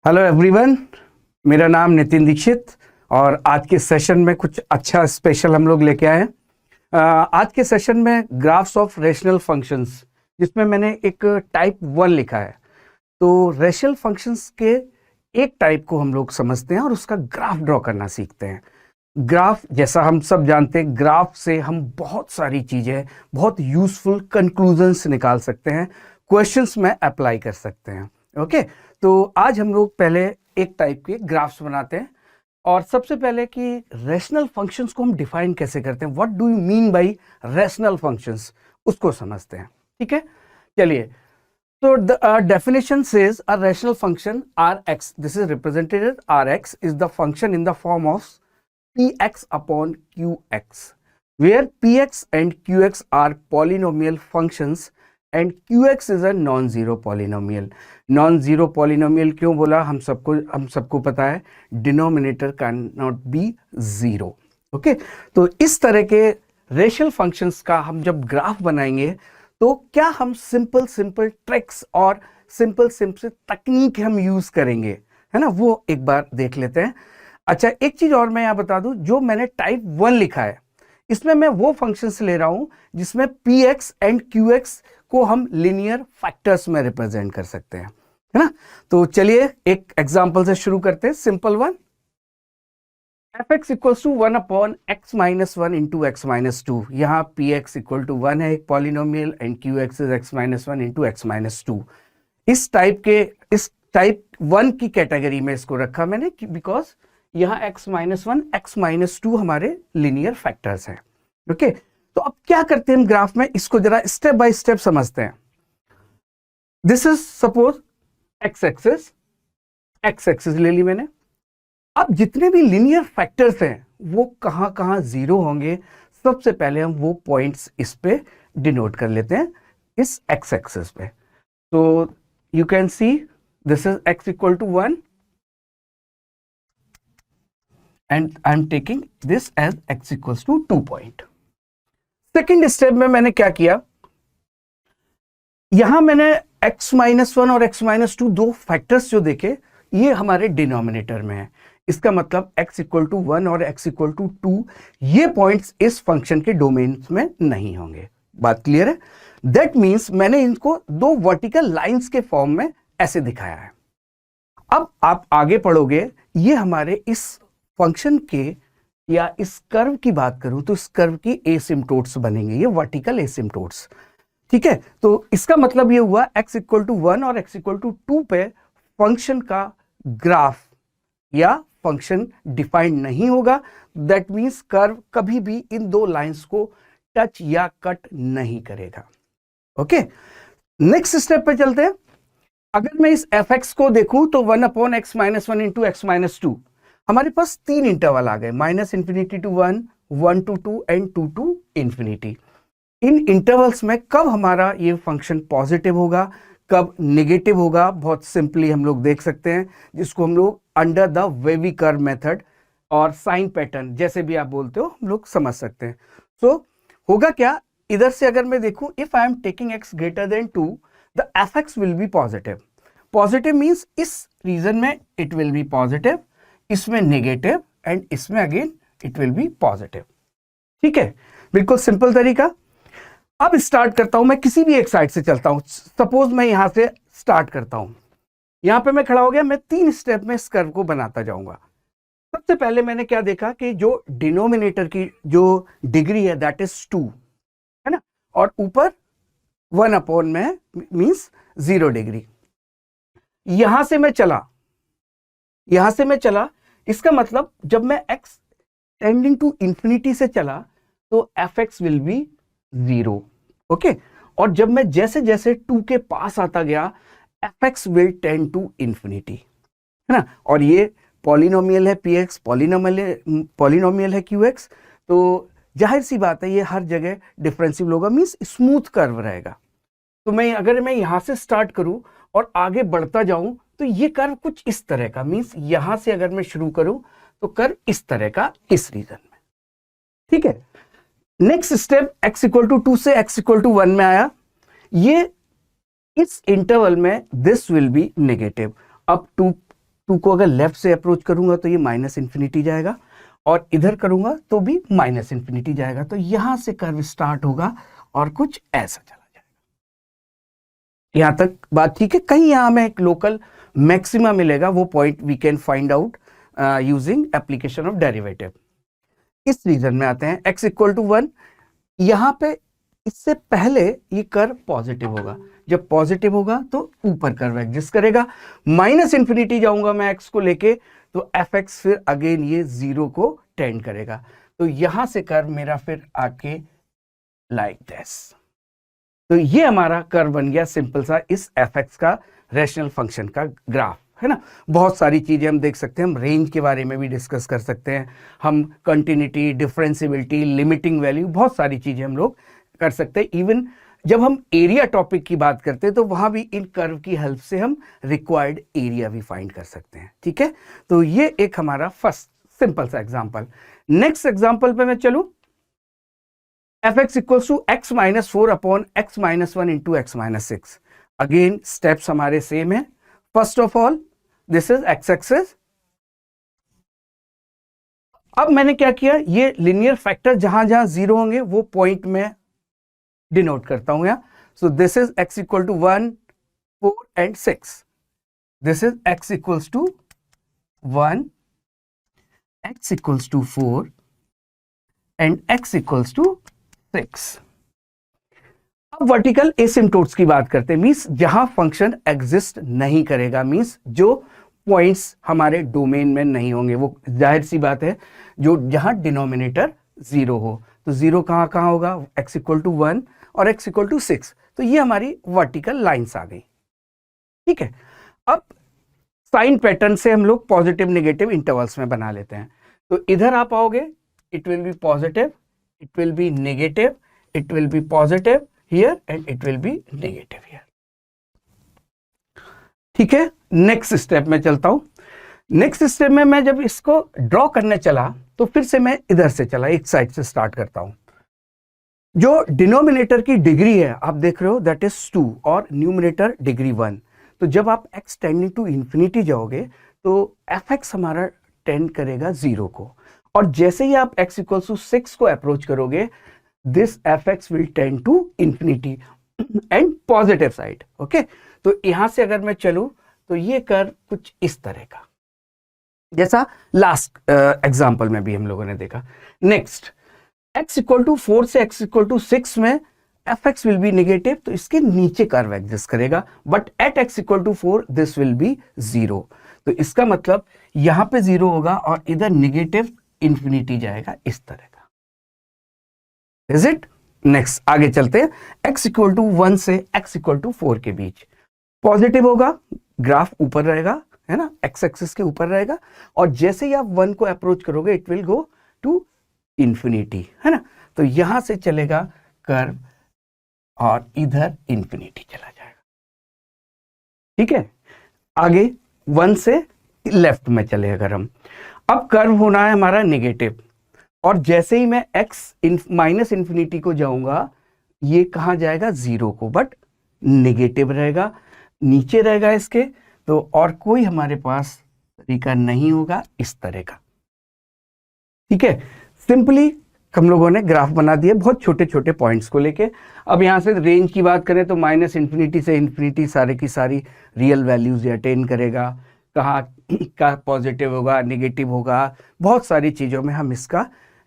Hello everyone, मेरा नाम नितिन दीक्षित और आज के सेशन में कुछ अच्छा स्पेशल हम लोग लेके आए हैं। आज के सेशन में ग्राफ्स ऑफ रेशनल फंक्शंस, जिसमें मैंने एक टाइप 1 लिखा है। तो रेशनल फंक्शंस के एक टाइप को हम लोग समझते हैं और उसका ग्राफ ड्रॉ करना सीखते हैं। ग्राफ, जैसा हम सब जानते हैं, ग्राफ से हम बहुत सारी चीज़ें, बहुत यूजफुल कंक्लूजन्स निकाल सकते हैं, क्वेश्चंस में अप्लाई कर सकते हैं। ओके, तो आज हम लोग पहले एक टाइप के ग्राफ्स बनाते हैं और सबसे पहले कि रेशनल फंक्शंस को हम डिफाइन कैसे करते हैं, what do you mean by rational functions, उसको समझते हैं। ठीक है, चलिए। तो the definition says a rational function Rx, this is represented Rx is the function in the form of Px upon Qx, where Px and Qx are polynomial functions and Qx is a non-zero polynomial. Non-zero polynomial क्यों बोला? हम सबको पता है, denominator can not be zero. Okay, तो इस तरह के रेशनल फंक्शंस का हम जब ग्राफ बनाएंगे तो क्या हम सिंपल ट्रिक्स और सिंपल तकनीक हम यूज करेंगे, है ना, वो एक बार देख लेते हैं। अच्छा, एक चीज और मैं यहां बता दूं, जो मैंने टाइप 1 लिखा है इसमें मैं वो फंक्शंस ले रहा हूं जिसमें Px एंड Qx को हम लिनियर फैक्टर्स में रिप्रेजेंट कर सकते हैं, है ना। तो चलिए एक एग्जांपल से शुरू करते हैं, simple one. fx equals to 1 upon x minus 1 into x minus 2। यहाँ Px इक्वल टू 1 है, एक polynomial, and Qx is x minus 1 into x minus 2। इस टाइप 1 की कैटेगरी में इसको रखा मैंने बिकॉज यहाँ x माइनस 1, x माइनस 2 हमारे लिनियर फैक्टर्स हैं। ओके, तो अब क्या करते हैं हम ग्राफ में, इसको जरा स्टेप बाय स्टेप समझते हैं। This is suppose x axis ले ली मैंने। अब जितने भी लिनियर फैक्टर्स हैं वो कहां कहां जीरो होंगे, सबसे पहले हम वो पॉइंट्स इस पे डिनोट कर लेते हैं, इस x एक्सिस पे। तो you can see this is x equal to 1 and I'm taking this as x equals to 2 point. Second step में मैंने क्या किया, यहां मैंने x माइनस 1 और x माइनस 2 दो फैक्टर्स जो देखे, ये हमारे डिनोमिनेटर में है। इसका मतलब x इक्वल टू 1 और x इक्वल टू 2 ये पॉइंट्स इस फंक्शन के डोमेन में नहीं होंगे। बात क्लियर है? दैट मीन्स मैंने इनको दो वर्टिकल लाइंस के फॉर्म में ऐसे दिखाया है। अब आप आगे पढ़ोगे, ये हमारे इस फंक्शन के या इस कर्व की बात करूं तो इस कर्व की एसिम्प्टोट्स बनेंगे, ये वर्टिकल एसिम्प्टोट्स। ठीक है, तो इसका मतलब ये हुआ x इक्वल टू 1 और x इक्वल टू 2 पे फंक्शन का ग्राफ या फंक्शन डिफाइंड नहीं होगा। दैट मीन्स कर्व कभी भी इन दो लाइंस को टच या कट नहीं करेगा। ओके, नेक्स्ट स्टेप पे चलते हैं। अगर मैं इस fx को देखूं तो 1 upon x minus 1 into x minus 2, हमारे पास तीन इंटरवल आ गए, minus infinity to 1, 1 to 2 and 2 to infinity. इन इंटरवल्स में कब हमारा ये फंक्शन पॉजिटिव होगा, कब नेगेटिव होगा, बहुत सिंपली हम लोग देख सकते हैं, जिसको हम लोग under the wavy curve method और साइन पैटर्न, जैसे भी आप बोलते हो, हम लोग समझ सकते हैं। सो होगा क्या, इधर से अगर मैं देखूं, if I am taking x greater than 2, the fx will be positive. Positive means इस रीजन में इट विल बी पॉजिटिव, इसमें नेगेटिव, एंड इसमें again it will be positive. ठीक है, बिल्कुल सिंपल तरीका। अब स्टार्ट करता हूं, मैं किसी भी एक साइड से चलता हूं। सपोज मैं यहां से स्टार्ट करता हूं, यहां पे मैं खड़ा हो गया, मैं 3 स्टेप में इस कर्व को बनाता जाऊंगा। सबसे पहले मैंने क्या देखा कि जो डिनोमिनेटर की जो डिग्री है दैट इज 2, है ना, और ऊपर 1 अपॉन में मीन्स 0 डिग्री। यहां से मैं चला, इसका मतलब जब मैं x टेंडिंग टू इंफिनिटी से चला तो fx विल बी 0। ओके, और जब मैं जैसे जैसे 2 के पास आता गया, fx will tend to infinity, है ना। और ये पॉलिनोमियल है px, पॉलिनोमियल है qx, तो जाहिर सी बात है ये हर जगह डिफरेंशियल होगा, मीन्स स्मूथ कर्व रहेगा। तो अगर मैं यहां से स्टार्ट करूं और आगे बढ़ता जाऊं तो ये कर्व कुछ इस तरह का, मीन्स यहां से अगर मैं शुरू करूं तो कर्व इस तरह का इस रीजन में। ठीक है, next step x equal to 2 से x इक्वल टू 1 में आया, ये इस इंटरवल में दिस विल बी नेगेटिव। अब 2 2 को अगर लेफ्ट से अप्रोच करूंगा तो ये माइनस इन्फिनिटी जाएगा, और इधर करूंगा तो भी माइनस इन्फिनिटी जाएगा। तो यहां से कर्व स्टार्ट होगा और कुछ ऐसा चला जाएगा। यहां तक बात ठीक है। कहीं यहां हमें एक लोकल मैक्सिमा मिलेगा, वो point we can find out using application of derivative. इस रीजन में आते हैं, x इक्वल टू 1, यहां पे इससे पहले ये कर्व पॉजिटिव होगा। जब पॉजिटिव होगा तो ऊपर कर्व एग्जिस्ट करेगा। माइनस इन्फिनिटी जाऊंगा मैं x को लेके, तो fx फिर अगेन ये 0 को टेंड करेगा। तो यहां से कर्व मेरा फिर आके लाइक दिस। तो ये हमारा कर्व बन गया सिंपल सा इस fx का रैशनल फंक्शन का ग्राफ, है ना। बहुत सारी चीजें हम देख सकते हैं, हम रेंज के बारे में भी डिस्कस कर सकते हैं, हम कंटिन्यूटी, डिफरेंशियबिलिटी, लिमिटिंग वैल्यू, बहुत सारी चीजें हम लोग कर सकते हैं। इवन जब हम एरिया टॉपिक की बात करते हैं तो वहां भी इन कर्व की हेल्प से हम रिक्वायर्ड एरिया भी फाइंड कर सकते हैं, ठीक है। तो ये एक हमारा फर्स्ट सिंपल सा एग्जांपल। नेक्स्ट एग्जांपल पे मैं चलूं, fx equals to x minus 4 upon x minus 1 into x minus 6। Again steps हमारे सेम है। First of all this is x axis. अब मैंने क्या किया, ये लिनियर फैक्टर जहां जहां 0 होंगे वो पॉइंट में डिनोट करता हूं यहां। So this is x equal to 1, 4 and 6। This is x equals to 1, x equals to 4 and x equals to 6। अब वर्टिकल एसिम्प्टोट्स की बात करते हैं, मींस जहां फंक्शन एग्जिस्ट नहीं करेगा, मींस जो पॉइंट्स हमारे डोमेन में नहीं होंगे। वो जाहिर सी बात है, जो जहां डिनोमिनेटर 0 हो। तो 0 कहां कहां होगा, x इक्वल टू 1 और x इक्वल टू 6। तो ये हमारी वर्टिकल लाइंस आ गई, ठीक है। अब साइन पैटर्न से हम लोग पॉजिटिव नेगेटिव इंटरवल्स में बना लेते हैं। तो इधर आप आओगे, it will be positive, it will B negative, it will be positive here and it will B negative here, ठीक है। नेक्स्ट स्टेप में चलता हूं। नेक्स्ट स्टेप में मैं जब इसको ड्रॉ करने चला तो फिर से मैं इधर से चला, एक साइड से स्टार्ट करता हूं। जो डिनोमिनेटर की डिग्री है आप देख रहे हो, दैट इज 2 और न्यूमरेटर डिग्री 1। तो जब आप x टेंडिंग टू इंफिनिटी जाओगे तो fx हमारा टेंड करेगा 0 को, और जैसे ही आप x इक्वल्स टू 6 को अप्रोच करोगे, this fx will tend to infinity and positive side, okay. तो यहां से अगर मैं चलूं तो ये कर्व कुछ इस तरह का, जैसा लास्ट एग्जांपल में भी हम लोगों ने देखा। नेक्स्ट, x इक्वल टू 4 से x इक्वल टू 6 में fx विल बी नेगेटिव, तो इसके नीचे कर्व एग्जिस्ट करेगा, but at x equal to 4 this will be 0। तो इसका मतलब यहां पे 0 होगा और इधर नेगेटिव इंफिनिटी जाएगा इस तरह का, इज इट। नेक्स्ट आगे चलते हैं, x इक्वल टू 1 से x इक्वल टू 4 के बीच पॉजिटिव होगा, ग्राफ ऊपर रहेगा, है ना, x एक्सिस के ऊपर रहेगा, और जैसे ही आप 1 को अप्रोच करोगे it will go to infinity, है ना। तो यहां से चलेगा कर्व और इधर इंफिनिटी चला जाएगा, ठीक है। आगे 1 से लेफ्ट में चले अगर हम, अब कर्व होना है हमारा नेगेटिव, और जैसे ही मैं x माइनस इंफिनिटी को जाऊंगा ये कहां जाएगा 0 को, बट नेगेटिव रहेगा, नीचे रहेगा इसके। तो और कोई हमारे पास तरीका नहीं होगा इस तरह का, ठीक है। सिंपली हम लोगों ने ग्राफ बना दिए बहुत छोटे छोटे पॉइंट्स को लेके। अब यहां से रेंज की बात करें तो माइनस इंफिनिटी से इंफिनिटी सारे की सारी रियल वैल्यूज अटेन करेगा, कहाँ का पॉजिटिव होगा, नेगेटिव होगा, बहुत सारी चीजों में हम इसका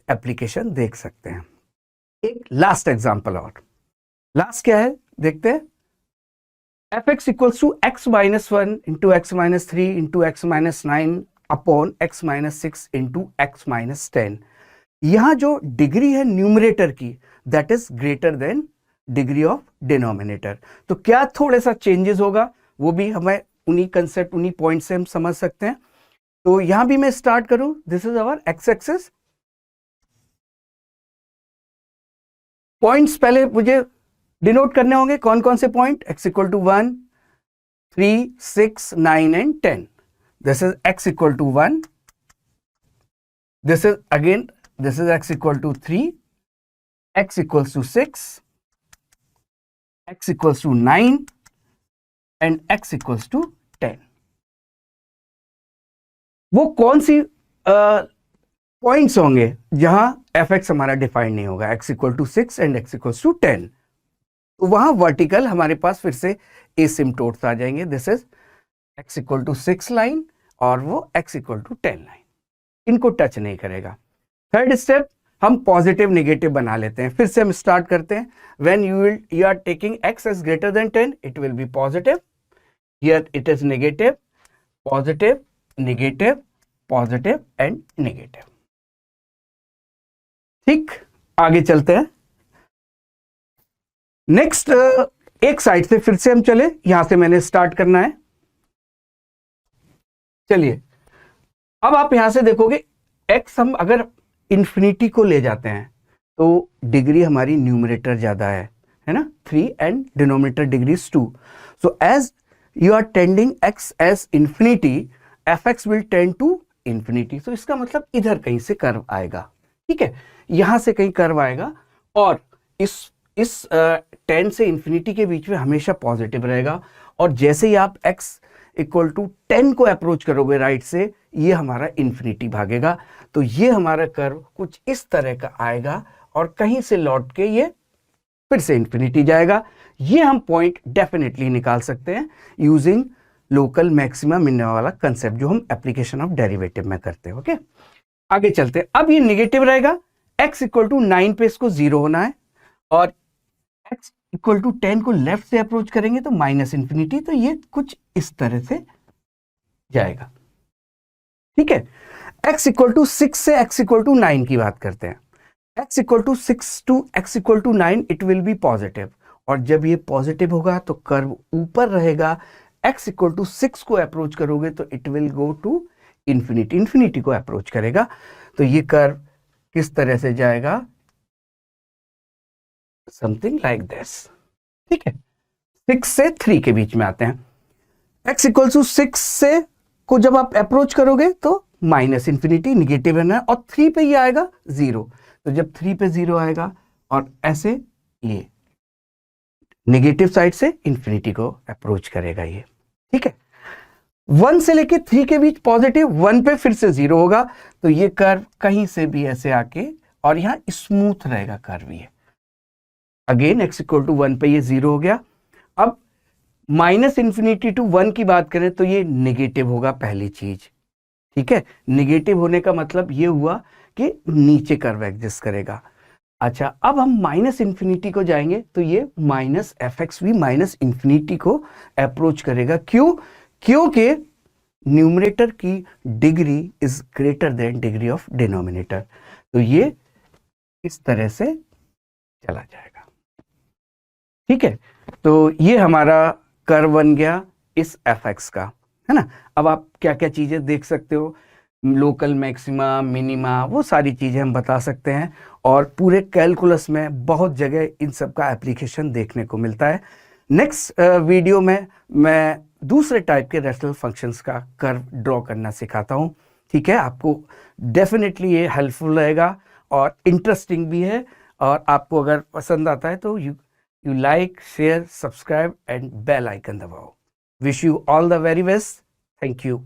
एप्लीकेशन देख सकते हैं। एक लास्ट एग्जांपल, और लास्ट क्या है देखते हैं। fx equals to x minus 1 into x minus 3 into x minus 9 upon x minus 6 into x minus 10। यहां जो डिग्री है न्यूमरेटर की that is greater than degree of denominator. तो क्या थोड़ा सा चेंजेस होगा, वो भी हमें उन्हीं कंसेप्ट उन्हीं पॉइंट से हम समझ सकते हैं। तो यहां भी मैं स्टार्ट करूं, this is our x axis. Points पहले मुझे डिनोट करने होंगे, कौन कौन से point, x equal to 1, 3, 6, 9 and 10। This is x equal to 1, this is again this is x equal to 3, x equals to 6, x equals to 9 and x equals to 10। वो कौन सी points होंगे जहां एफ एक्स हमारा defined नहीं होगा, x equal to 6 and x equal to 10, तो वहां vertical हमारे पास फिर से एसिम्पटोट्स आ जाएंगे, this is x equal to 6 line और वो x इक्वल टू 10 लाइन, इनको टच नहीं करेगा। थर्ड स्टेप हम पॉजिटिव नेगेटिव बना लेते हैं। फिर से हम स्टार्ट करते हैं। When you are taking x as greater than 10 it will be positive, here it is negative, positive, negative, positive and negative. ठीक, आगे चलते हैं। नेक्स्ट एक साइड से फिर से हम चले, यहां से मैंने स्टार्ट करना है। चलिए, अब आप यहां से देखोगे x हम अगर इंफिनिटी को ले जाते हैं तो डिग्री हमारी न्यूमरेटर ज्यादा है ना, 3 एंड denominator degree is 2। So as you are tending x as infinity, f x will tend to infinity. तो इसका मतलब इधर कहीं से कर्व आएगा, ठीक है, यहां से कहीं कर्व आएगा और इस 10 से इंफिनिटी के बीच में हमेशा पॉजिटिव रहेगा। और जैसे ही आप x इक्वल टू 10 को अप्रोच करोगे राइट से, ये हमारा इंफिनिटी भागेगा। तो ये हमारा कर्व कुछ इस तरह का आएगा और कहीं से लौट के ये फिर से इंफिनिटी जाएगा। ये हम पॉइंट डेफिनेटली निकाल सकते हैं यूजिंग लोकल मैक्सिमा मिनिमा वाला कंसेप्ट जो हम एप्लीकेशन ऑफ डेरिवेटिव में करते हैं। ओके, आगे चलते हैं। अब ये नेगेटिव रहेगा, x इक्वल टू 9 पे इसको 0 होना है और x इक्वल टू 10 को लेफ्ट से अप्रोच करेंगे तो माइनस इंफिनिटी, तो ये कुछ इस तरह से जाएगा, ठीक है। x इक्वल टू 6 से x इक्वल टू 9 की बात करते हैं। x equal to 6 to x equal to 9 it will be positive, और जब ये पॉजिटिव होगा तो कर्व ऊपर रहेगा। x इक्वल टू 6 को अप्रोच करोगे तो it will go to infinity, infinity को अप्रोच करेगा। तो ये कर्व किस तरह से जाएगा, समथिंग लाइक दिस, ठीक है। 6 से 3 के बीच में आते हैं। x इक्वल टू 6 से को जब आप अप्रोच करोगे तो माइनस इंफिनिटी, निगेटिव है ना, और 3 पे ये आएगा 0। तो जब 3 पे 0 आएगा और ऐसे ये नेगेटिव साइड से इंफिनिटी को अप्रोच करेगा ये, ठीक है। 1 से लेके 3 के बीच पॉजिटिव, 1 पे फिर से 0 होगा। तो ये कर्व कहीं से भी ऐसे आके और यहां स्मूथ रहेगा कर्व ये। अगेन x इक्वल टू 1 पे ये 0 हो गया। अब माइनस इंफिनिटी टू 1 की बात करें तो ये नेगेटिव होगा पहली चीज, ठीक है। नेगेटिव होने का मतलब ये हुआ कि नीचे कर्व एग्जिस्ट करेगा। अच्छा, अब हम माइनस इंफिनिटी को जाएंगे तो ये माइनस एफ एक्स भी माइनस इंफिनिटी को अप्रोच करेगा। क्यों? क्योंकि न्यूमरेटर की degree is greater than degree of denominator. तो ये इस तरह से चला जाएगा, ठीक है। तो ये हमारा कर्व बन गया इस एफ एक्स का, है ना। अब आप क्या क्या चीजें देख सकते हो, लोकल मैक्सिमा, मिनिमा, वो सारी चीजें हम बता सकते हैं। और पूरे कैलकुलस में बहुत जगह इन सब का एप्लीकेशन देखने को मिलता है। नेक्स्ट वीडियो में मैं दूसरे टाइप के रैशनल फंक्शंस का कर्व ड्रॉ करना सिखाता हूँ, ठीक है। आपको डेफिनेटली ये हेल्पफुल रहेगा और इंटरेस्टिंग भी है। और आपको अगर पसंद आता है तो you like, share, subscribe and bell icon दबाओ। Wish you all the very best. Thank you.